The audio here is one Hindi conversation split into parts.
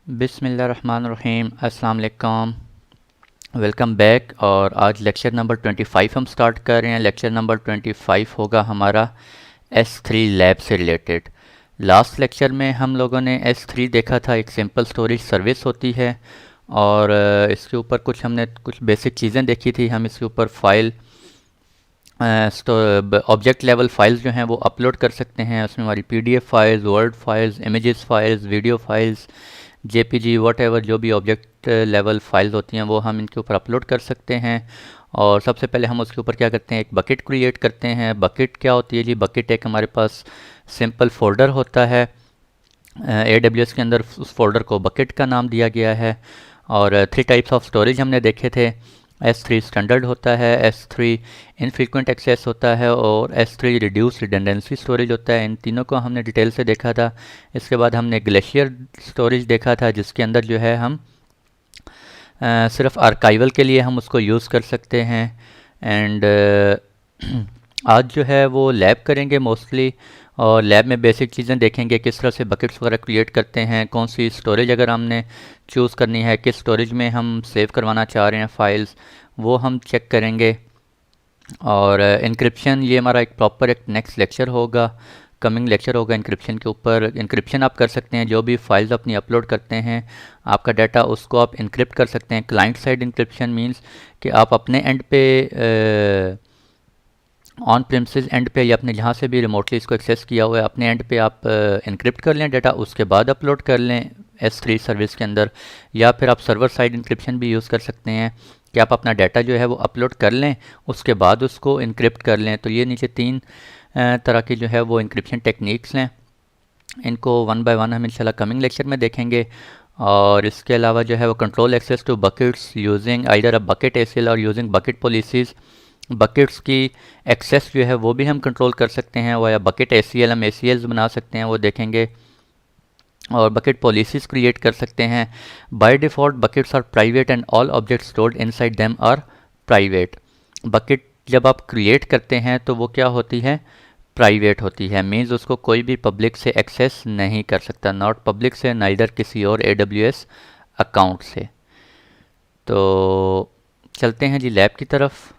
बिस्मिल्लाहिर्रहमानिर्रहीम। अस्सलाम वालेकुम। Welcome back. और आज लेक्चर नंबर 25 हम स्टार्ट कर रहे हैं। लेक्चर नंबर 25 होगा हमारा S3 लैब से रिलेटेड। लास्ट लेक्चर में हम लोगों ने S3 देखा था, एक सिंपल स्टोरेज सर्विस होती है। और इसके ऊपर हमने कुछ बेसिक चीज़ें देखी थी। हम इसके ऊपर फाइल ऑब्जेक्ट लेवल फाइल्स जो हैं वो अपलोड कर सकते हैं। उसमें हमारी PDF files, word files, images files, video files, JPG what ever जो भी ऑब्जेक्ट लेवल फाइल्स होती हैं वो हम इनके ऊपर अपलोड कर सकते हैं। और सबसे पहले हम उसके ऊपर क्या करते हैं, एक बकेट क्रिएट करते हैं। बकेट क्या होती है जी? बकेट एक हमारे पास सिंपल फोल्डर होता है। AWS के अंदर उस फोल्डर को बकेट का नाम दिया गया है। और 3 टाइप्स ऑफ स्टोरेज हमने देखे थे। S3 स्टैंडर्ड होता है, S3 इनफ्रीक्वेंट एक्सेस होता है और S3 रिड्यूस रिडंडेंसी स्टोरेज होता है। इन तीनों को हमने डिटेल से देखा था। इसके बाद हमने ग्लेशियर स्टोरेज देखा था, जिसके अंदर जो है हम सिर्फ आर्काइवल के लिए हम उसको यूज़ कर सकते हैं। एंड आज जो है वो लैब करेंगे मोस्टली। और लैब में बेसिक चीज़ें देखेंगे, किस तरह से बकेट्स वगैरह क्रिएट करते हैं, कौन सी स्टोरेज अगर हमने चूज़ करनी है, किस स्टोरेज में हम सेव करवाना चाह रहे हैं फाइल्स, वो हम चेक करेंगे। और इंक्रिप्शन, ये हमारा एक प्रॉपर एक नेक्स्ट लेक्चर होगा, कमिंग लेक्चर होगा इंक्रिप्शन के ऊपर। इंक्रिप्शन आप कर सकते हैं, जो भी फाइल्स अपनी अपलोड करते हैं आपका डाटा, उसको आप इंक्रिप्ट कर सकते हैं। क्लाइंट साइड इंक्रिप्शन मींस कि आप अपने एंड पे ऑन प्रेमिसेस एंड पे या अपने जहाँ से भी रिमोटली इसको एक्सेस किया हुआ है अपने एंड पे आप इंक्रिप्ट कर लें डाटा, उसके बाद अपलोड कर लें S3 सर्विस के अंदर। या फिर आप सर्वर साइड इंक्रिप्शन भी यूज़ कर सकते हैं कि आप अपना डाटा जो है वो अपलोड कर लें, उसके बाद उसको इंक्रिप्ट कर लें। तो ये नीचे 3 तरह की जो है वो इंक्रिप्शन टेक्निक्स हैं। इनको वन बाय वन हम इंशाल्लाह कमिंग लेक्चर में देखेंगे। और इसके अलावा जो है वो control access to buckets using either a bucket ACL और यूजिंग बकेट पॉलिसीज़। बकेट्स की एक्सेस जो है वो भी हम कंट्रोल कर सकते हैं, या बकेट ACL हम ACLs बना सकते हैं, वो देखेंगे। और बकेट पॉलिसीज़ क्रिएट कर सकते हैं। By default buckets are private and all objects stored inside them are private. Bucket जब आप क्रिएट करते हैं तो वो क्या होती है? प्राइवेट होती है। मीन्स उसको कोई भी पब्लिक से एक्सेस नहीं कर सकता, नॉट पब्लिक से, नाइदर किसी और AWS अकाउंट से। तो चलते हैं जी लैब की तरफ।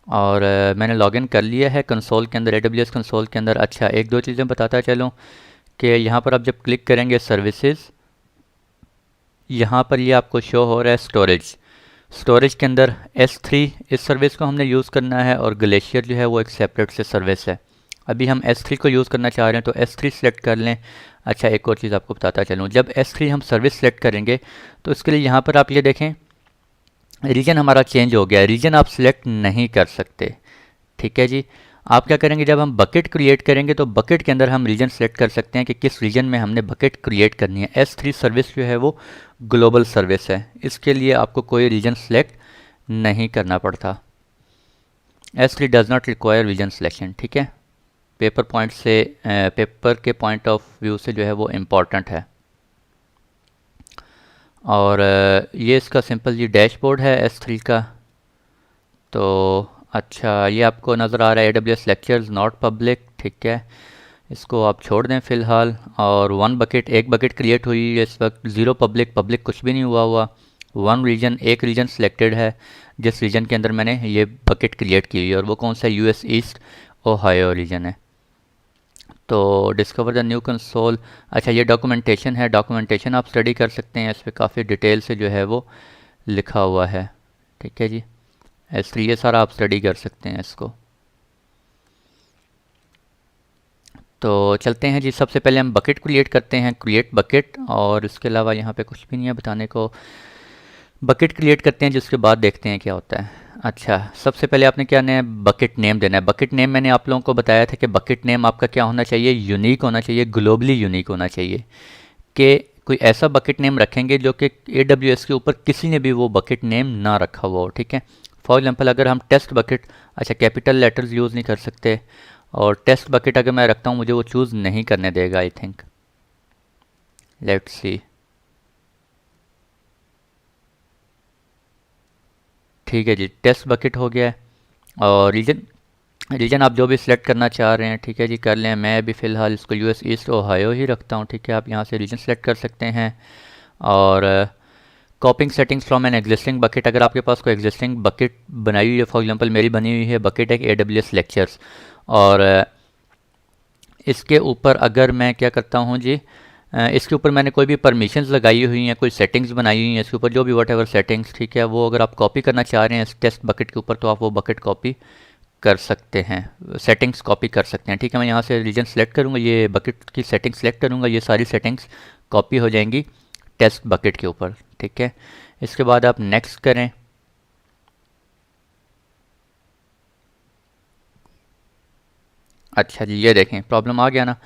और मैंने लॉगिन कर लिया है कंसोल के अंदर, AWS कंसोल के अंदर। अच्छा, एक दो चीज़ें बताता चलूँ कि यहाँ पर आप जब क्लिक करेंगे सर्विसेज, यहाँ पर ये आपको शो हो रहा है स्टोरेज। स्टोरेज के अंदर S3 इस सर्विस को हमने यूज़ करना है और ग्लेशियर जो है वो एक सेपरेट से सर्विस है। अभी हम S3 को यूज़ करना चाह रहे हैं तो S3 सेलेक्ट कर लें। अच्छा, एक और चीज़ आपको बताता चलूँ, जब S3 हम सर्विस सेलेक्ट करेंगे तो इसके लिए यहाँ पर आप ये देखें रीजन हमारा चेंज हो गया है। रीजन आप सिलेक्ट नहीं कर सकते, ठीक है जी। आप क्या करेंगे, जब हम बकेट क्रिएट करेंगे तो बकेट के अंदर हम रीजन सेलेक्ट कर सकते हैं कि किस रीजन में हमने बकेट क्रिएट करनी है। S3 सर्विस जो है वो ग्लोबल सर्विस है, इसके लिए आपको कोई रीजन सेलेक्ट नहीं करना पड़ता। S3 does not require region selection, ठीक है। पेपर पॉइंट से पेपर के पॉइंट ऑफ व्यू से जो है वो इम्पॉर्टेंट है। और ये इसका सिंपल जी डैशबोर्ड है S3 का। तो अच्छा, ये आपको नज़र आ रहा है AWS लेक्चर्स नॉट पब्लिक, ठीक है। इसको आप छोड़ दें फ़िलहाल। और एक बकेट क्रिएट हुई है इस वक्त, 0 पब्लिक, पब्लिक कुछ भी नहीं हुआ। वन रीजन, एक रीजन सिलेक्टेड है, जिस रीजन के अंदर मैंने ये बकेट क्रिएट की हुई है, और वो कौन सा है? US ईस्ट ओहायो रीजन है। तो डिस्कवर द न्यू कंसोल। अच्छा, ये डॉक्यूमेंटेशन है, डॉक्यूमेंटेशन आप स्टडी कर सकते हैं, इस पर काफ़ी डिटेल से जो है वो लिखा हुआ है, ठीक है जी। S3 ये सारा आप स्टडी कर सकते हैं इसको। तो चलते हैं जी, सबसे पहले हम बकेट क्रिएट करते हैं, क्रिएट बकेट। और इसके अलावा यहाँ पे कुछ भी नहीं है बताने को। बकेट क्रिएट करते हैं जिसके बाद देखते हैं क्या होता है। अच्छा, सबसे पहले आपने क्या है, बकेट नेम देना है। बकेट नेम मैंने आप लोगों को बताया था कि बकेट नेम आपका क्या होना चाहिए? यूनिक होना चाहिए, ग्लोबली यूनिक होना चाहिए। कि कोई ऐसा बकेट नेम रखेंगे जो कि AWS के ऊपर किसी ने भी वो बकेट नेम ना रखा हुआ हो, ठीक है। फॉर एग्जांपल अगर हम टेस्ट बकेट, अच्छा कैपिटल लेटर्स यूज़ नहीं कर सकते। और टेस्ट बकेट अगर मैं रखता हूँ मुझे वो चूज़ नहीं करने देगा, आई थिंक। लेट्स सी, ठीक है जी, टेस्ट बकेट हो गया है। और रीजन रीजन आप जो भी सिलेक्ट करना चाह रहे हैं, ठीक है जी, कर लें। मैं अभी फ़िलहाल इसको यूएस ईस्ट ओहायो ही रखता हूँ, ठीक है। आप यहाँ से रीजन सेलेक्ट कर सकते हैं। और कॉपिंग settings from an existing bucket, अगर आपके पास कोई एग्जिस्टिंग बकेट बनाई हुई है, फॉर एग्जांपल मेरी बनी हुई है बकेट एक AWS लेक्चर्स, और इसके ऊपर अगर मैं क्या करता हूँ जी, इसके ऊपर मैंने कोई भी परमिशंस लगाई हुई हैं, कोई सेटिंग्स बनाई हुई हैं इसके ऊपर, जो भी वट एवर सेटिंग्स, ठीक है, वो अगर आप कॉपी करना चाह रहे हैं इस टेस्ट बकेट के ऊपर, तो आप वो बकेट कॉपी कर सकते हैं, सेटिंग्स कॉपी कर सकते हैं, ठीक है। मैं यहाँ से रीजन सेलेक्ट करूँगा, ये बकेट की सेटिंग सेलेक्ट करूँगा, ये सारी सेटिंग्स कॉपी हो जाएंगी टेस्ट बकेट के ऊपर, ठीक है। इसके बाद आप नेक्स्ट करें। अच्छा जी, ये देखें प्रॉब्लम आ गया ना।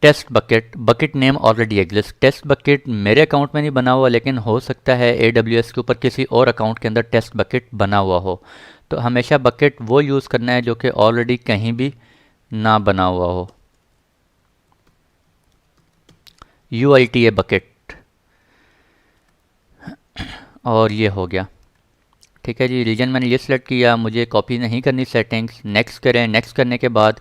Test bucket, bucket name already exist. Test bucket मेरे अकाउंट में नहीं बना हुआ, लेकिन हो सकता है AWS के ऊपर किसी और अकाउंट के अंदर टेस्ट बकेट बना हुआ हो। तो हमेशा बकेट वो यूज़ करना है जो कि ऑलरेडी कहीं भी ना बना हुआ हो। UITA बकेट, और ये हो गया, ठीक है जी। रीजन मैंने ये सिलेक्ट किया, मुझे कॉपी नहीं करनी सेटिंग्स। नेक्स्ट करें। नेक्स्ट करने के बाद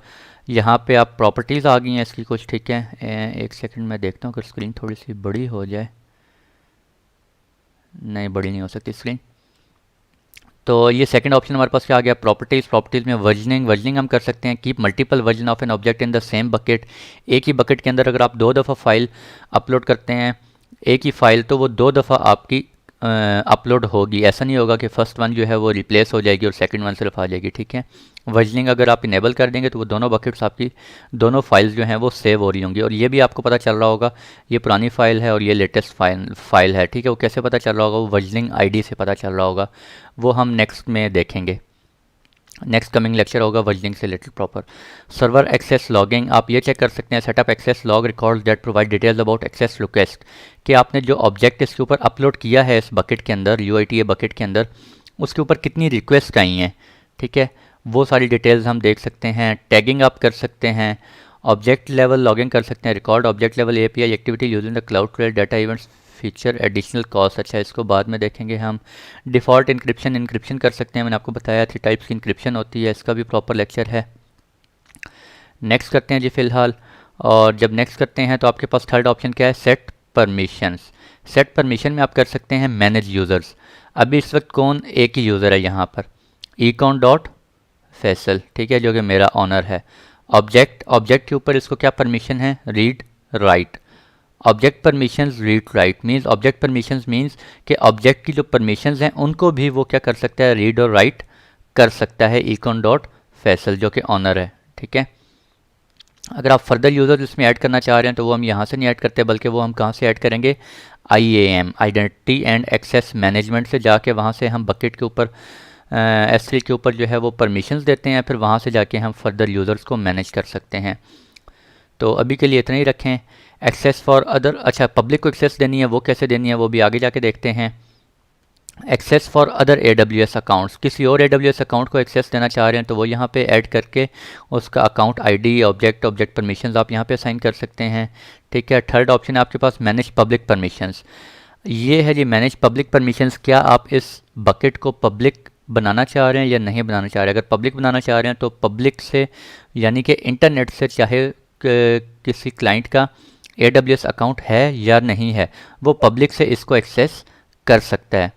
यहाँ पे आप प्रॉपर्टीज़ आ गई हैं इसकी कुछ, ठीक है। एक सेकंड मैं देखता हूँ अगर स्क्रीन थोड़ी सी बड़ी हो जाए। नहीं, बड़ी नहीं हो सकती स्क्रीन। तो ये सेकंड ऑप्शन हमारे पास क्या आ गया, प्रॉपर्टीज़। प्रॉपर्टीज़ में वर्जनिंग, वर्जनिंग हम कर सकते हैं। Keep multiple version of an object in the same bucket. एक ही बकेट के अंदर अगर आप 2 दफ़ा फाइल अपलोड करते हैं एक ही फाइल, तो वो 2 दफ़ा आपकी अपलोड होगी। ऐसा नहीं होगा कि फ़र्स्ट वन जो है वो रिप्लेस हो जाएगी और सेकंड वन सिर्फ आ जाएगी, ठीक है। वर्जनिंग अगर आप इनेबल कर देंगे तो वो दोनों बकेट्स आपकी, दोनों फाइल्स जो हैं वो सेव हो रही होंगी। और ये भी आपको पता चल रहा होगा ये पुरानी फ़ाइल है और ये लेटेस्ट फाइल है, ठीक है। वो कैसे पता चल रहा होगा, वो वर्जनिंग ID से पता चल रहा होगा। वो हम नेक्स्ट में देखेंगे, नेक्स्ट कमिंग लेक्चर होगा वर्जनिंग से related proper. Server access logging, आप ये चेक कर सकते हैं setup access log records that provide details about access request, कि आपने जो ऑब्जेक्ट इसके ऊपर अपलोड किया है इस बकेट के अंदर, UITA बकेट के अंदर, उसके ऊपर कितनी रिक्वेस्ट आई हैं, ठीक है। वो सारी डिटेल्स हम देख सकते हैं। टैगिंग आप कर सकते हैं, ऑब्जेक्ट लेवल लॉगिंग कर सकते हैं। Record object level API activity using the cloud cred data events feature additional cost. अच्छा, इसको बाद में देखेंगे हम। डिफ़ॉल्ट इंक्रिप्शन, इंक्रिप्शन कर सकते हैं। मैंने आपको बताया 3 टाइप्स की इंक्रिप्शन होती है, इसका भी प्रॉपर लेक्चर है। नेक्स्ट करते हैं जी फ़िलहाल। और जब नेक्स्ट करते हैं तो आपके पास थर्ड ऑप्शन क्या है, सेट परमिशंस। सेट परमिशन में आप कर सकते हैं मैनेज यूज़र्स। अभी इस वक्त कौन एक ही यूज़र है यहाँ पर, econ.faisal, ठीक है, जो कि मेरा ऑनर है। ऑब्जेक्ट, ऑब्जेक्ट के ऊपर इसको क्या परमिशन है, read write. Object permissions read write means, object permissions means कि ऑब्जेक्ट की जो परमिशंस हैं उनको भी वो क्या कर सकता है, रीड और राइट कर सकता है econ.faisal जो कि ऑनर है, ठीक है। अगर आप फर्दर यूज़र इसमें ऐड करना चाह रहे हैं तो वो हम यहाँ से नहीं ऐड करते, बल्कि वो हम कहाँ से ऐड करेंगे, IAM, identity and access management से जाके वहाँ से हम बकेट के ऊपर S3 के ऊपर जो है वो परमिशंस देते हैं, फिर वहाँ से जाके हम फर्दर यूज़र्स को मैनेज कर सकते हैं। तो अभी के लिए इतना ही रखें। एक्सेस फॉर अदर, अच्छा पब्लिक को एक्सेस देनी है, वो कैसे देनी है वो भी आगे जाके देखते हैं। Access for other AWS accounts, किसी और AWS अकाउंट को एक्सेस देना चाह रहे हैं तो वो यहाँ पे ऐड करके उसका account ID, object, object permissions आप यहाँ पे असाइन कर सकते हैं, ठीक है। थर्ड ऑप्शन है आपके पास मैनेज पब्लिक परमिशंस। ये है जी मैनेज पब्लिक परमिशंस, क्या आप इस बकेट को पब्लिक बनाना चाह रहे हैं या नहीं बनाना चाह रहे हैं। अगर पब्लिक बनाना चाह रहे हैं तो पब्लिक से, यानी कि इंटरनेट से, चाहे किसी क्लाइंट का AWS अकाउंट है या नहीं है, वो पब्लिक से इसको एक्सेस कर सकता है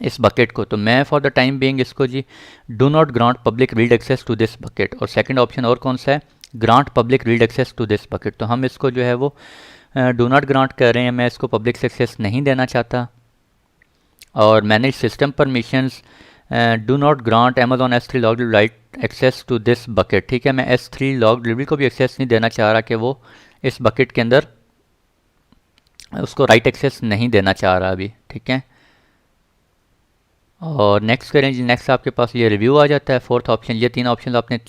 इस बकेट को। तो मैं फॉर द टाइम बीइंग इसको जी do not grant public read access to this bucket, और सेकंड ऑप्शन और कौन सा है, grant public read access to this bucket. तो हम इसको जो है वो डू नॉट ग्रांट कर रहे हैं, मैं इसको पब्लिक से एक्सेस नहीं देना चाहता। और manage system permissions, do not grant Amazon S3 log write access to this bucket, ठीक है। मैं S3 लॉग डिलीवरी को भी एक्सेस नहीं देना चाह रहा कि वो इस बकेट के अंदर उसको राइट एक्सेस नहीं देना चाह रहा अभी, ठीक है। और नेक्स्ट करें जी। नेक्स्ट आपके पास ये रिव्यू आ जाता है, फोर्थ ऑप्शन। ये 3 ऑप्शन आपने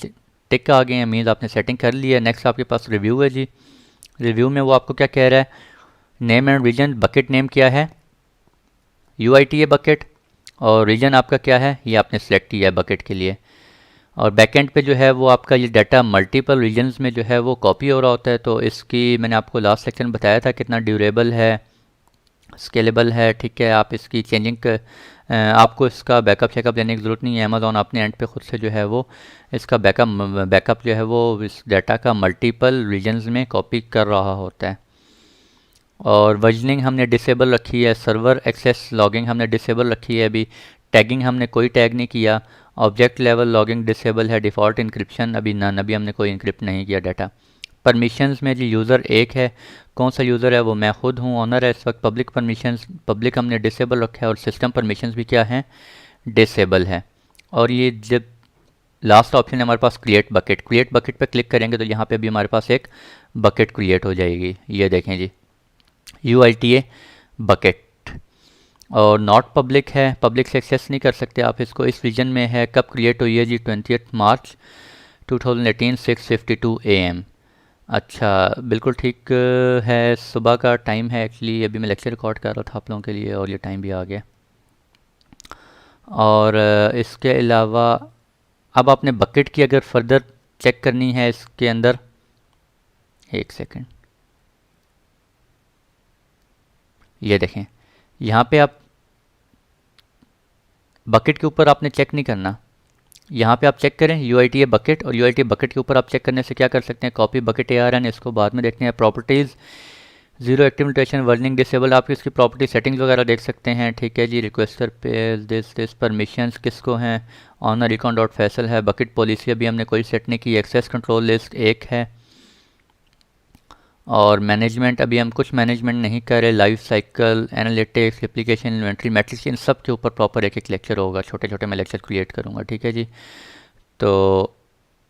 टिक आ गए हैं, मीन्स आपने सेटिंग कर ली है। नेक्स्ट आपके पास रिव्यू है जी। रिव्यू में वो आपको क्या कह रहा है, name and region, bucket name क्या है, UITA बकेट, और रीजन आपका क्या है, ये आपने सेलेक्ट किया है बकेट के लिए। और बैकएंड पे जो है वो आपका ये डाटा मल्टीपल रीजन्स में जो है वो कॉपी हो रहा होता है। तो इसकी मैंने आपको लास्ट सेक्शन में बताया था कितना ड्यूरेबल है स्केलेबल है, ठीक है। आप इसकी आपको इसका बैकअप शैकअप लेने की ज़रूरत नहीं है। अमेज़ॉन अपने एंड पे खुद से जो है वो इसका बैकअप जो है वो इस डाटा का मल्टीपल रीजन्स में कॉपी कर रहा होता है। और वर्जनिंग हमने डिसेबल रखी है, सर्वर एक्सेस लॉगिंग हमने डिसेबल रखी है, अभी टैगिंग हमने कोई टैग नहीं किया, ऑब्जेक्ट लेवल लॉगिंग डिसेबल है, डिफ़ॉल्ट इंक्रिप्शन अभी नन, अभी हमने कोई इंक्रिप्ट नहीं किया डाटा। परमिशंस में जी यूज़र एक है, कौन सा यूज़र है वो मैं खुद हूँ, ऑनर है इस वक्त। पब्लिक परमिशंस पब्लिक हमने डिसेबल रखा है और सिस्टम परमिशंस भी क्या हैं, डिसेबल है। और ये जब लास्ट ऑप्शन है हमारे पास क्रिएट बकेट पे क्लिक करेंगे तो यहाँ पे भी हमारे पास एक बकेट क्रिएट हो जाएगी। ये देखें जी, UITA बकेट। और नॉट पब्लिक है, पब्लिक से एक्सेस नहीं कर सकते आप इसको। इस रीजन में है, कब क्रिएट हुई है जी, 20 मार्च 2018 6:52 AM। अच्छा, बिल्कुल ठीक है, सुबह का टाइम है एक्चुअली, अभी मैं लेक्चर रिकॉर्ड कर रहा था आप लोगों के लिए और ये टाइम भी आ गया। और इसके अलावा अब आपने बकेट की अगर फर्दर चेक करनी है इसके अंदर, एक सेकेंड, ये देखें यहाँ पे आप बकेट के ऊपर आपने चेक नहीं करना, यहाँ पे आप चेक करें UITA बकेट, और UITA बकेट के ऊपर आप चेक करने से क्या कर सकते हैं, कॉपी बकेट ARN, इसको बाद में देखते हैं। Properties, zero active notation, burning disable, आप इसकी प्रॉपर्टी सेटिंग्स वगैरह देख सकते हैं, ठीक है जी। रिक्वेस्टर पे दिस परमिशंस किसको हैं, ऑनर इकॉन डॉट फैसल है। बकेट पॉलिसी अभी हमने कोई सेट नहीं की। एक्सेस कंट्रोल लिस्ट एक है। और मैनेजमेंट अभी हम कुछ मैनेजमेंट नहीं कर रहे। Life cycle, analytics, application, inventory, metrics, इन सब के ऊपर प्रॉपर एक एक लेक्चर होगा, छोटे छोटे मैं लेक्चर क्रिएट करूँगा, ठीक है जी। तो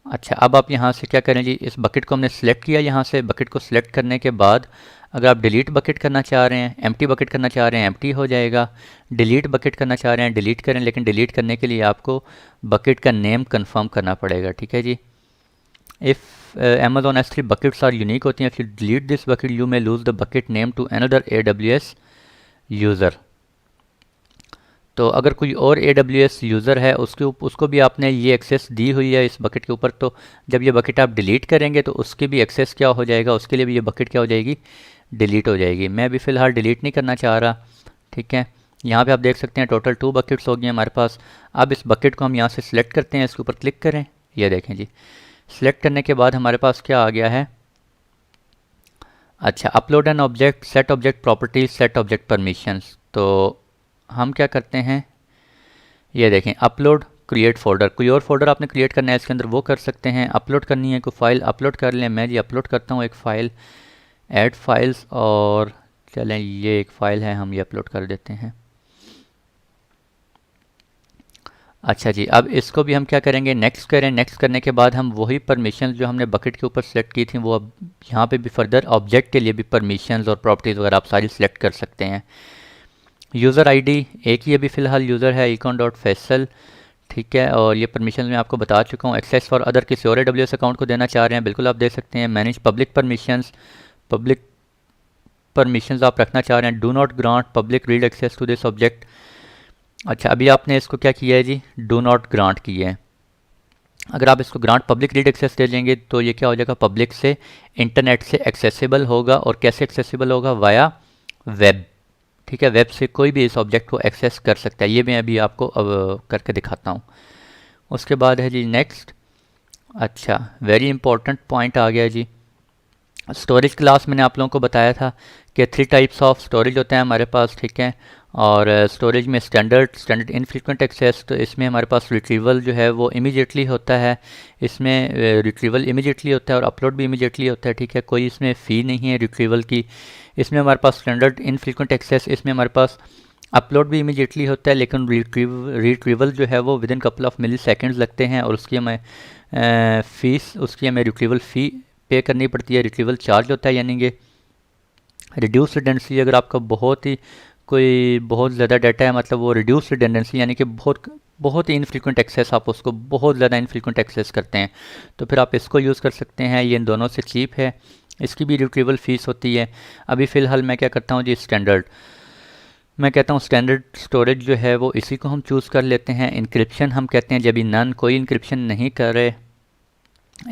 अच्छा, अब आप यहाँ से क्या करें जी, इस बकेट को हमने सेलेक्ट किया, यहाँ से बकेट को सिलेक्ट करने के बाद अगर आप डिलीट बकेट करना चाह रहे हैं, एम्प्टी बकेट करना चाह रहे हैं, एम्प्टी हो जाएगा। डिलीट बकेट करना चाह रहे हैं, डिलीट करें, लेकिन डिलीट करने के लिए आपको बकेट का नेम कंफर्म करना पड़ेगा, ठीक है जी। If Amazon S3 buckets are unique होती हैं, if you delete this bucket you may lose the bucket name to another AWS user। तो अगर कोई और AWS यूज़र है उसको भी आपने ये एक्सेस दी हुई है इस बकेट के ऊपर, तो जब ये बकेट आप डिलीट करेंगे तो उसके भी एक्सेस क्या हो जाएगा, उसके लिए भी ये बकेट क्या हो जाएगी, डिलीट हो जाएगी। मैं भी फ़िलहाल डिलीट नहीं करना चाह रहा, ठीक है। यहाँ पे आप देख सकते हैं टोटल 2 बकेट्स हो गई हमारे पास। अब इस बकेट को हम यहाँ से सिलेक्ट करते हैं, इसके ऊपर क्लिक करें, ये देखें जी, सिलेक्ट करने के बाद हमारे पास क्या आ गया है, अच्छा, upload an object, set object properties, set object permissions. तो हम क्या करते हैं, ये देखें, अपलोड क्रिएट फोल्डर, कोई और फोल्डर आपने क्रिएट करना है इसके अंदर वो कर सकते हैं। अपलोड करनी है कोई फाइल अपलोड कर लें, मैं जी अपलोड करता हूँ एक फ़ाइल, ऐड फाइल्स, और चलें ये एक फ़ाइल है, हम ये अपलोड कर देते हैं। अच्छा जी, अब इसको भी हम क्या करेंगे, नेक्स्ट करें। नेक्स्ट करने के बाद हम वही परमिशन जो हमने बकेट के ऊपर सेलेक्ट की थी वो अब यहाँ पे भी फर्दर ऑब्जेक्ट के लिए भी परमिशंस और प्रॉपर्टीज़ वगैरह आप सारी सिलेक्ट कर सकते हैं। यूज़र आईडी एक ही अभी फ़िलहाल यूज़र है, econ डॉट फैसल, ठीक है। और ये परमिशन मैं आपको बता चुका हूँ। एक्सेस फॉर अदर किसी और AWS अकाउंट को देना चाह रहे हैं, बिल्कुल आप दे सकते हैं। मैनेज पब्लिक परमिशंस आप रखना चाह रहे हैं। Do not grant public read access to this object. अच्छा, अभी आपने इसको क्या किया है जी, डू नॉट ग्रांट किया है। अगर आप इसको ग्रांट पब्लिक रीड एक्सेस दे देंगे तो ये क्या हो जाएगा, पब्लिक से इंटरनेट से एक्सेसिबल होगा। और कैसे एक्सेसिबल होगा, वाया वेब, ठीक है। वेब से कोई भी इस ऑब्जेक्ट को एक्सेस कर सकता है। ये मैं अभी आपको अब करके दिखाता हूँ। उसके बाद है जी नेक्स्ट। अच्छा, वेरी इंपॉर्टेंट पॉइंट आ गया जी, स्टोरेज क्लास। मैंने आप लोगों को बताया था कि 3 टाइप्स ऑफ स्टोरेज होते हैं हमारे पास, ठीक है। और स्टोरेज में स्टैंडर्ड इनफ्रीक्वेंट एक्सेस, तो इसमें हमारे पास रिट्रीवल जो है वो इमीडिएटली होता है। इसमें रिट्रीवल इमीडिएटली होता है और अपलोड भी इमीडिएटली होता है, ठीक है। कोई इसमें फ़ी नहीं है रिट्रीवल की। इसमें हमारे पास स्टैंडर्ड इनफ्रीक्वेंट एक्सेस, इसमें हमारे पास अपलोड भी इमीडिएटली होता है, लेकिन रिट्रीवल जो है वो within couple of milliseconds लगते हैं। और उसकी हमें रिट्रीवल फ़ी पे करनी पड़ती है, रिट्रीवल चार्ज होता है। यानी कि रिड्यूस रिडेंडेंसी, अगर आपका बहुत ज़्यादा डाटा है, मतलब वो रिड्यूस रिडेंडेंसी यानी कि बहुत ही इनफ्रीक्वेंट एक्सेस, आप उसको बहुत ज़्यादा इनफ्रीक्वेंट एक्सेस करते हैं तो फिर आप इसको यूज़ कर सकते हैं। ये इन दोनों से चीप है, इसकी भी रिट्रीवल फ़ीस होती है। अभी फ़िलहाल मैं क्या करता हूँ जी, मैं कहता हूँ स्टैंडर्ड स्टोरेज जो है वो इसी को हम चूज़ कर लेते हैं। इंक्रिप्शन हम कहते हैं जब नन कोई इंक्रिप्शन नहीं कर रहे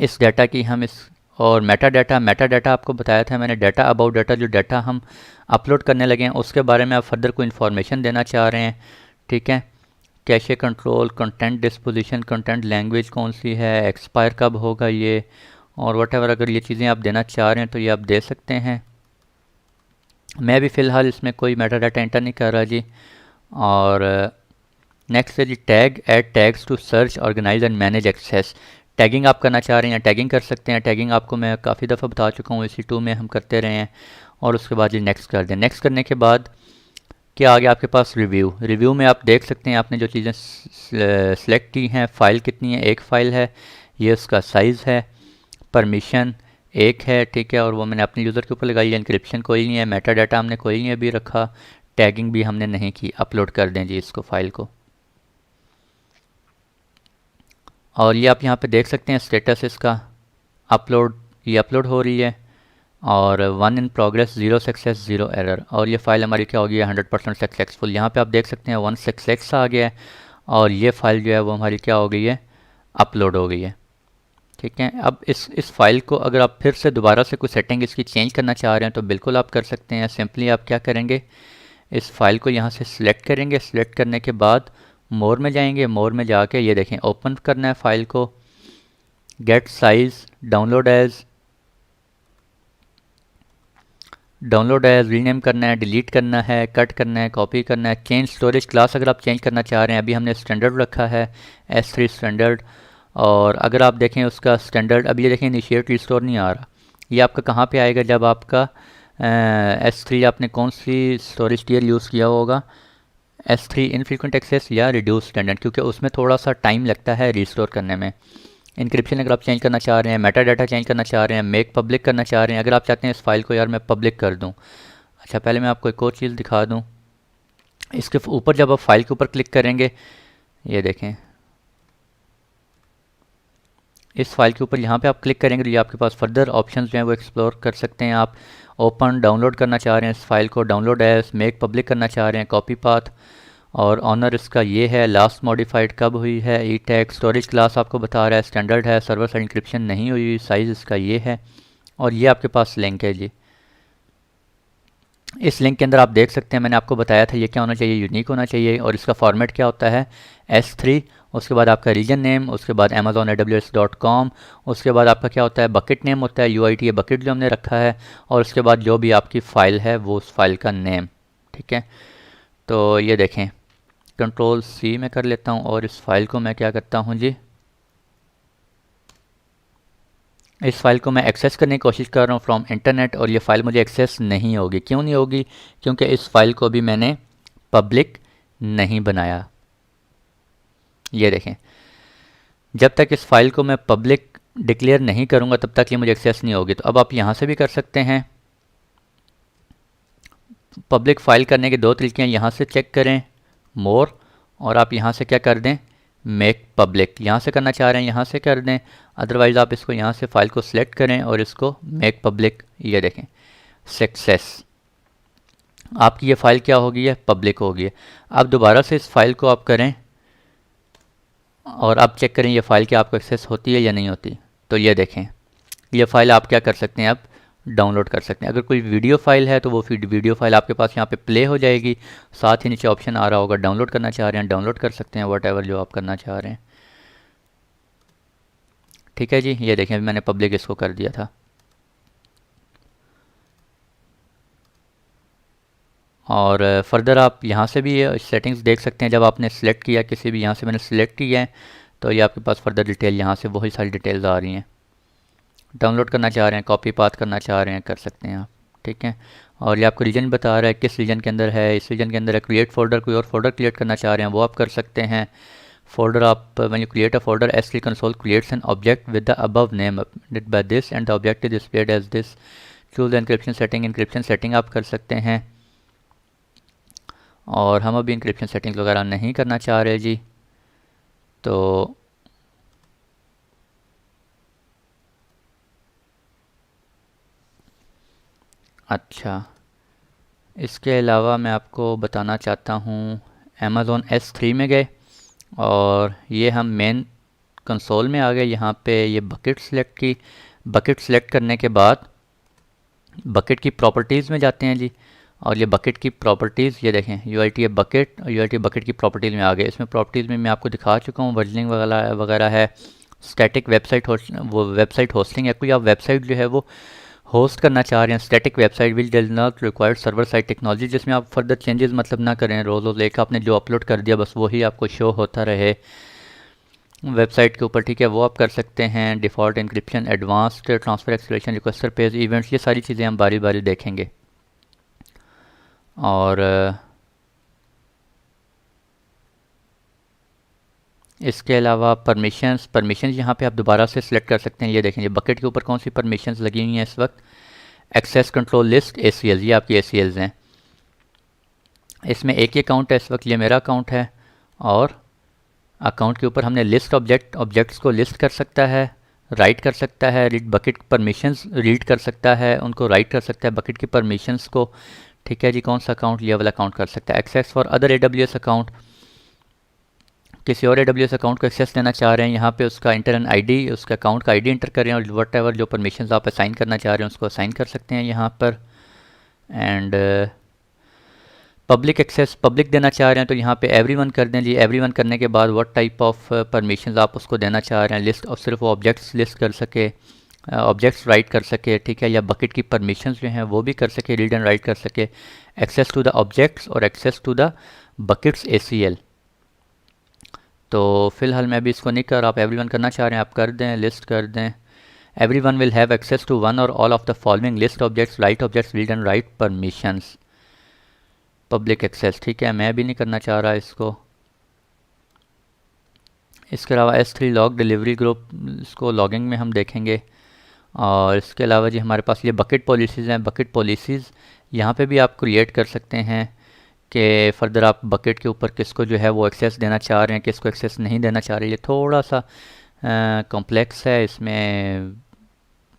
इस डाटा की, हम इस और मेटा डाटा आपको बताया था मैंने, डाटा अबाउट डाटा, जो डाटा हम अपलोड करने लगे हैं उसके बारे में आप फर्दर कोई इन्फॉर्मेशन देना चाह रहे हैं, ठीक है। Cache control, content disposition, content language कौन सी है, एक्सपायर कब होगा ये, और वटेवर, अगर ये चीज़ें आप देना चाह रहे हैं तो ये आप दे सकते हैं। मैं भी फ़िलहाल इसमें कोई मेटा डाटा एंटर नहीं कर रहा जी। और नेक्स्ट है जी tag, add tags to search, organize and manage access. Tagging आप करना चाह रहे हैं, टैगिंग कर सकते हैं। टैगिंग आपको मैं काफ़ी दफ़ा बता चुका हूँ, इसी 2 में हम करते रहे हैं। और उसके बाद ये नेक्स्ट कर दें। नेक्स्ट करने के बाद क्या आ गया आपके पास, रिव्यू। रिव्यू में आप देख सकते हैं आपने जो चीज़ें सेलेक्ट की हैं, फ़ाइल कितनी है, एक फ़ाइल है, ये उसका साइज़ है, परमिशन एक है, ठीक है, और वो मैंने अपने यूज़र के ऊपर लगाई है। इंक्रिप्शन कोई नहीं है, मेटा डाटा हमने कोई नहीं अभी रखा, टैगिंग भी हमने नहीं की। अपलोड कर दें जी इसको, फ़ाइल को। और ये आप यहाँ पे देख सकते हैं स्टेटस इसका अपलोड, ये अपलोड हो रही है। और 1 इन प्रोग्रेस, 0 सक्सेस 0 एरर। और ये फ़ाइल हमारी क्या हो गई है, 100% सक्सेसफुल। यहाँ पे आप देख सकते हैं 1 सक्सेस आ गया है। और ये फ़ाइल जो है वो हमारी क्या हो गई है, अपलोड हो गई है, ठीक है। अब इस फाइल को अगर आप फिर से दोबारा से कोई सेटिंग इसकी चेंज करना चाह रहे हैं तो बिल्कुल आप कर सकते हैं। सिंपली आप क्या करेंगे, इस फाइल को यहाँ से सिलेक्ट करेंगे। सिलेक्ट करने के बाद मोर में जाएंगे। मोर में जाके ये देखें ओपन करना है फाइल को, get size, download as rename करना है, डिलीट करना है, कट करना है, कॉपी करना है। चेंज स्टोरेज क्लास अगर आप चेंज करना चाह रहे हैं, अभी हमने स्टैंडर्ड रखा है S3 स्टैंडर्ड। और अगर आप देखें उसका स्टैंडर्ड, अब ये देखें इनिशिएट रिस्टोर नहीं आ रहा। ये आपका कहाँ पे आएगा, जब आपका S3 आपने कौन सी स्टोरेज टियर यूज़ किया होगा, S3 इनफ्रीक्वेंट एक्सेस या रिड्यूस स्टैंडर्ड, क्योंकि उसमें थोड़ा सा टाइम लगता है रिस्टोर करने में। इंक्रिप्शन अगर आप चेंज करना चाह रहे हैं, मेटा डाटा चेंज करना चाह रहे हैं, मेक पब्लिक करना चाह रहे हैं, अगर आप चाहते हैं इस फाइल को यार मैं पब्लिक कर दूं। अच्छा, पहले मैं आपको एक और चीज़ दिखा दूं। इसके ऊपर जब आप फाइल के ऊपर क्लिक करेंगे, ये देखें इस फाइल के ऊपर यहाँ पे आप क्लिक करेंगे तो ये आपके पास फर्दर ऑप्शंस जो हैं वो एक्सप्लोर कर सकते हैं आप। ओपन, डाउनलोड करना चाह रहे हैं इस फाइल को, डाउनलोड एज, मेक पब्लिक करना चाह रहे हैं, कॉपी पाथ, और ऑनर इसका ये है, लास्ट मॉडिफाइड कब हुई है, ई टैग, स्टोरेज क्लास आपको बता रहा है, स्टैंडर्ड है, सर्वर साइड इंक्रिप्शन नहीं हुई, साइज़ इसका ये है। और ये आपके पास लिंक है जी। इस लिंक के अंदर आप देख सकते हैं मैंने आपको बताया था ये क्या होना चाहिए, यूनिक होना चाहिए। और इसका फॉर्मेट क्या होता है, S3, उसके बाद आपका रीजन नेम, उसके बाद amazon.aws.com, उसके बाद आपका क्या होता है, बकेट नेम होता है, UIT ये बकेट जो हमने रखा है, और उसके बाद जो भी आपकी फ़ाइल है वो उस फाइल का नेम, ठीक है। तो ये देखें Ctrl+C में कर लेता हूँ और इस फाइल को मैं क्या करता हूँ जी, इस फाइल को मैं एक्सेस करने की कोशिश कर रहा हूँ फ्रॉम इंटरनेट, और ये फ़ाइल मुझे एक्सेस नहीं होगी। क्यों नहीं होगी, क्योंकि इस फाइल को भी मैंने पब्लिक नहीं बनाया। ये देखें, जब तक इस फाइल को मैं पब्लिक डिक्लेयर नहीं करूँगा तब तक ये मुझे एक्सेस नहीं होगी। तो अब आप यहाँ से भी कर सकते हैं। पब्लिक फ़ाइल करने के 2 तरीके हैं, यहाँ से चेक करें मोर, और आप यहाँ से क्या कर दें, मेक पब्लिक। यहाँ से करना चाह रहे हैं यहाँ से कर दें, अदरवाइज़ आप इसको यहाँ से फ़ाइल को सिलेक्ट करें और इसको मेक पब्लिक। ये देखें सक्सेस, आपकी ये फ़ाइल क्या हो गई है, पब्लिक हो गई है। अब दोबारा से इस फाइल को आप करें और आप चेक करें ये फ़ाइल क्या आपको एक्सेस होती है या नहीं होती। तो ये देखें ये फ़ाइल आप क्या कर सकते हैं, आप डाउनलोड कर सकते हैं। अगर कोई वीडियो फाइल है तो वो वीडियो फाइल आपके पास यहाँ पे प्ले हो जाएगी, साथ ही नीचे ऑप्शन आ रहा होगा डाउनलोड करना चाह रहे हैं डाउनलोड कर सकते हैं, वट एवर जो आप करना चाह रहे हैं, ठीक है जी। ये देखें अभी मैंने पब्लिक इसको कर दिया था। और फर्दर आप यहाँ से भी सेटिंग्स देख सकते हैं। जब आपने सेलेक्ट किया किसी भी, यहाँ से मैंने सेलेक्ट किया है तो ये आपके पास फर्दर डिटेल यहाँ से वही सारी डिटेल्स आ रही हैं। डाउनलोड करना चाह रहे हैं, कॉपी पाथ करना चाह रहे हैं, कर सकते हैं आप, ठीक है। और ये आपको रीजन बता रहा है किस रीजन के अंदर है, इस रीजन के अंदर है। क्रिएट फोल्डर, कोई और फोल्डर क्रिएट करना चाह रहे हैं वो आप कर सकते हैं। फोल्डर आप when you create a folder, S3 console creates an object with the above name updated by this and the object is displayed as this. Choose encryption setting, encryption setting आप कर सकते हैं। और हम अभी इंक्रिप्शन सेटिंग वगैरह नहीं करना चाह रहे जी। तो अच्छा, इसके अलावा मैं आपको बताना चाहता हूँ, अमेज़ॉन S3 में गए और ये हम मेन कंसोल में आ गए। यहाँ पे ये बकेट सेलेक्ट की, बकेट सेलेक्ट करने के बाद बकेट की प्रॉपर्टीज़ में जाते हैं जी, और ये बकेट की प्रॉपर्टीज़ ये देखें UIT बकेट और UIT बकेट की प्रॉपर्टीज़ में आ गए। इसमें प्रॉपर्टीज़ में मैं आपको दिखा चुका हूँ, वर्जनिंग वगैरह है, स्टैटिक वेबसाइट वो वेबसाइट होस्टिंग है। कोई आप वेबसाइट जो है वो होस्ट करना चाह रहे हैं, static website which does not require server side technology, जिसमें आप फर्दर चेंजेस मतलब ना करें, रोज़ एक आपने जो अपलोड कर दिया बस वही आपको शो होता रहे वेबसाइट के ऊपर, ठीक है, वो आप कर सकते हैं। Default encryption, advanced transfer acceleration, requester pays events, ये सारी चीज़ें हम बारी बारी देखेंगे। और इसके अलावा परमिशंस यहाँ पे आप दोबारा से सिलेक्ट कर सकते हैं। ये देखें, ये बकेट के ऊपर कौन सी परमिशंस लगी हुई हैं इस वक्त। एक्सेस कंट्रोल लिस्ट ACLs, ये आपकी ACLs हैं। इसमें एक ही अकाउंट है इस वक्त, ये मेरा अकाउंट है, और अकाउंट के ऊपर हमने लिस्ट ऑब्जेक्ट्स को लिस्ट कर सकता है, राइट कर सकता है, रीड बकेट परमिशंस रीड कर सकता है, उनको राइट कर सकता है बकेट की परमिशंस को, ठीक है जी। कौन सा अकाउंट, ये वाला अकाउंट कर सकता है। Access for other AWS account, किसी और AWS अकाउंट को एक्सेस देना चाह रहे हैं, यहाँ पे उसका इंटर एन ID, उसका अकाउंट का ID इंटर करें, और वट एवर जो परमिशंस आप असाइन करना चाह रहे हैं उसको असाइन कर सकते हैं यहाँ पर। एंड पब्लिक एक्सेस, पब्लिक देना चाह रहे हैं तो यहाँ पे एवरीवन कर दें जी। एवरीवन करने के बाद व्हाट टाइप ऑफ परमिशंस आप उसको देना चाह रहे हैं, लिस्ट और सिर्फ वो ऑब्जेक्ट्स लिस्ट कर सके, ऑब्जेक्ट्स राइट कर सके, ठीक है, या बकेट की परमिशंस जो हैं वो भी कर सके, रीड एंड राइट कर सके, एक्सेस टू द ऑब्जेक्ट्स और access to the buckets ACL। तो फ़िलहाल मैं भी इसको नहीं कर, आप एवरीवन करना चाह रहे हैं आप कर दें, लिस्ट कर दें। Everyone will have access to one or all of the following list objects, write objects, read and write permissions, public access, ठीक है, मैं भी नहीं करना चाह रहा इसको। इसके अलावा S3 लॉग डिलीवरी ग्रुप, इसको लॉगिंग में हम देखेंगे। और इसके अलावा जी हमारे पास ये बकेट पॉलिसीज़ हैं। बकेट पॉलिसीज़ यहाँ पे भी आप क्रिएट कर सकते हैं कि फ़र्दर आप बकेट के ऊपर किसको जो है वो एक्सेस देना चाह रहे हैं, किसको एक्सेस नहीं देना चाह रहे। ये थोड़ा सा कॉम्प्लेक्स है, इसमें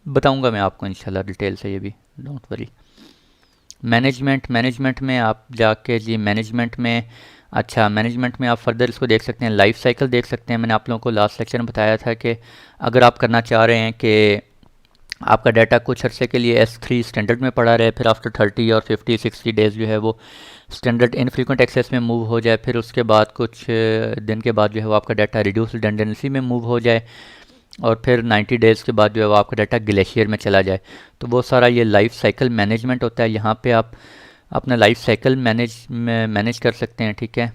बताऊंगा मैं आपको इंशाल्लाह डिटेल से, ये भी डोंट वरी। मैनेजमेंट में आप जाके जी मैनेजमेंट में, अच्छा मैनेजमेंट में आप फर्दर इसको देख सकते हैं, लाइफ साइकिल देख सकते हैं। मैंने आप लोगों को लास्ट लेक्चर में बताया था कि अगर आप करना चाह रहे हैं कि आपका डाटा कुछ अरसे के लिए S3 स्टैंडर्ड में पड़ा रहे, फिर आफ्टर 30 और 50-60 डेज़ जो है वो स्टैंडर्ड इनफ्रीक्वेंट एक्सेस में मूव हो जाए, फिर उसके बाद कुछ दिन के बाद जो है वो आपका डाटा रिड्यूस रिडंडेंसी में मूव हो जाए, और फिर 90 डेज़ के बाद जो है वो आपका डाटा ग्लेशियर में चला जाए, तो वो सारा ये लाइफ साइकिल मैनेजमेंट होता है। यहाँ पे आप अपना लाइफ साइकिल मैनेज कर सकते हैं, ठीक है।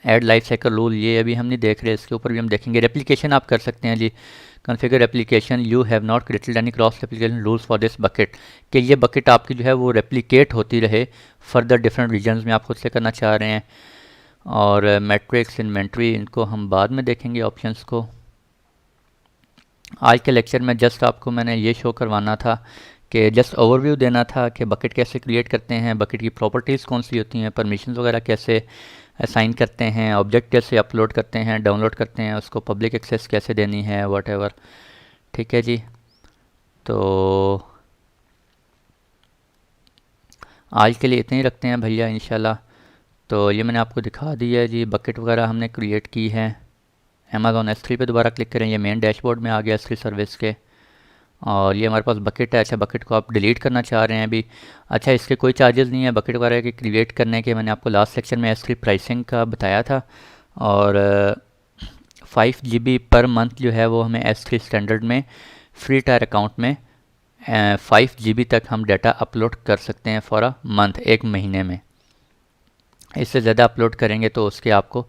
ऐड लाइफ साइकिल रूल, ये अभी हम नहीं देख रहे, इसके ऊपर भी हम देखेंगे। रेप्लिकेशन आप कर सकते हैं जी, configure application, you have not created any cross application rules for this bucket, कि ये बकेट आपकी जो है वो रेप्लिकेट होती रहे फर्दर डिफरेंट रीजन्स में आप खुद से करना चाह रहे हैं। और मैट्रिक्स, इन्वेंट्री, इनको हम बाद में देखेंगे ऑप्शंस को। आज के लेक्चर में जस्ट आपको मैंने ये शो करवाना था कि जस्ट ओवरव्यू देना था कि बकेट कैसे क्रिएट करते हैं, बकेट की प्रॉपर्टीज़ कौन सी होती हैं, परमिशंस वगैरह कैसे असाइन करते हैं, ऑब्जेक्ट कैसे अपलोड करते हैं, डाउनलोड करते हैं, उसको पब्लिक एक्सेस कैसे देनी है, व्हाटएवर, ठीक है जी। तो आज के लिए इतने ही रखते हैं भैया इंशाल्लाह। तो ये मैंने आपको दिखा दिया है जी, बकेट वगैरह हमने क्रिएट की है। अमेज़ॉन S3 पे दोबारा क्लिक करें, ये मेन डैशबोर्ड में आ गया S3 सर्विस के, और ये हमारे पास बकेट है। अच्छा, बकेट को आप डिलीट करना चाह रहे हैं अभी, अच्छा इसके कोई चार्जेस नहीं है बकेट वगैरह के क्रिएट करने के, मैंने आपको लास्ट सेक्शन में S3 प्राइसिंग का बताया था। और 5 GB पर मंथ जो है वो हमें S3 स्टैंडर्ड में फ्री टायर अकाउंट में 5 GB तक हम डाटा अपलोड कर सकते हैं फॉर अ मंथ, एक महीने में। इससे ज़्यादा अपलोड करेंगे तो उसके आपको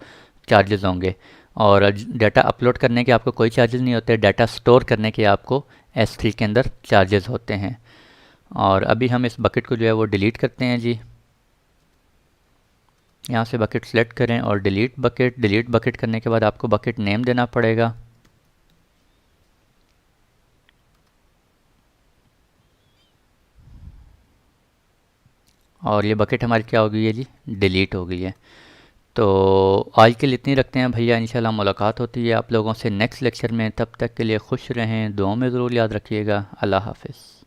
चार्जेस होंगे, और डाटा अपलोड करने के आपको कोई चार्जेस नहीं होते, डाटा स्टोर करने के आपको S3 के अंदर चार्जेस होते हैं। और अभी हम इस बकेट को जो है वो डिलीट करते हैं जी, यहाँ से बकेट सेलेक्ट करें और डिलीट बकेट करने के बाद आपको बकेट नेम देना पड़ेगा। और ये बकेट हमारी क्या हो गई है जी, डिलीट हो गई है। तो आज के लिए इतनी रखते हैं भैया, इंशाल्लाह मुलाकात होती है आप लोगों से नेक्स्ट लेक्चर में। तब तक के लिए खुश रहें, दुआओं में ज़रूर याद रखिएगा। अल्लाह हाफ़िज़।